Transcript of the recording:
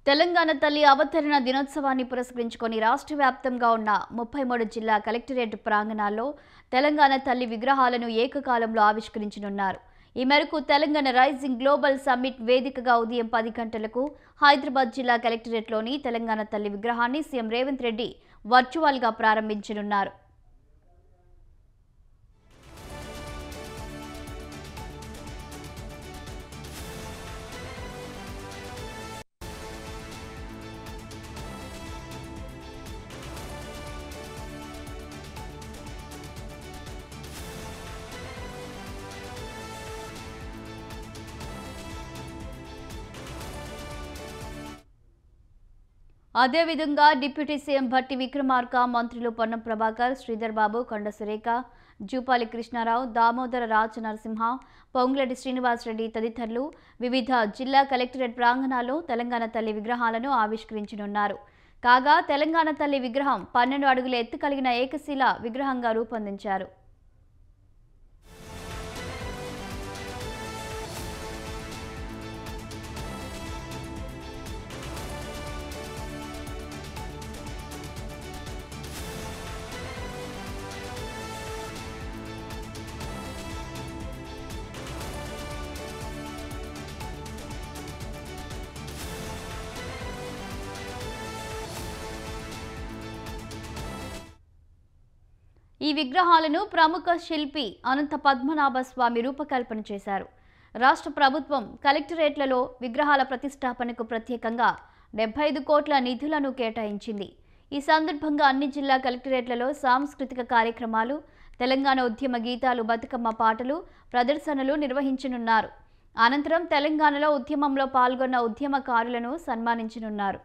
తెలంగాణ తల్లి అవతరణ దినోత్సవాన్ని పురస్కరించుకొని రాష్ట్ర వ్యాప్తంగా ఉన్న 33 జిల్లా కలెక్టరేట్ ప్రాంగణాల్లో తెలంగాణ తల్లి విగ్రహాలను ఏకకాలంలో ఆవిష్కరించనున్నారు. ఈ మేరకు తెలంగాణ రైజింగ్ గ్లోబల్ సమ్మిట్ వేదికగా ఉదయం 10 గంటలకు హైదరాబాద్ జిల్లా కలెక్టరేట్లోని తెలంగాణ తల్లి విగ్రహాన్ని సీఎం రేవంత్ రెడ్డి వర్చువల్గా ప్రారంభించనున్నారు. అదేవిధంగా డిప్యూటీ సీఎం భట్టి విక్రమార్క, మంత్రులు పొన్నం ప్రభాకర్, శ్రీధర్ బాబు, కొండ సురేఖ, జూపాలి కృష్ణారావు, దామోదర రాజ నరసింహ, పొంగులేటి శ్రీనివాసరెడ్డి తదితరులు వివిధ జిల్లా కలెక్టరేట్ ప్రాంగణాల్లో తెలంగాణ తల్లి విగ్రహాలను ఆవిష్కరించనున్నారు. కాగా తెలంగాణ తల్లి విగ్రహం 12 అడుగుల ఎత్తు కలిగిన ఏకశిల విగ్రహంగా రూపొందించారు. ఈ విగ్రహాలను ప్రముఖ శిల్పి అనంత పద్మనాభ స్వామి రూపకల్పన చేశారు. రాష్ట్ర ప్రభుత్వం కలెక్టరేట్లలో విగ్రహాల ప్రతిష్టాపనకు ప్రత్యేకంగా 75 కోట్ల నిధులను కేటాయించింది. ఈ సందర్భంగా అన్ని జిల్లా కలెక్టరేట్లలో సాంస్కృతిక కార్యక్రమాలు, తెలంగాణ ఉద్యమ గీతాలు, బతుకమ్మ పాటలు, ప్రదర్శనలు నిర్వహించనున్నారు. అనంతరం తెలంగాణలో ఉద్యమంలో పాల్గొన్న ఉద్యమకారులను సన్మానించనున్నారు.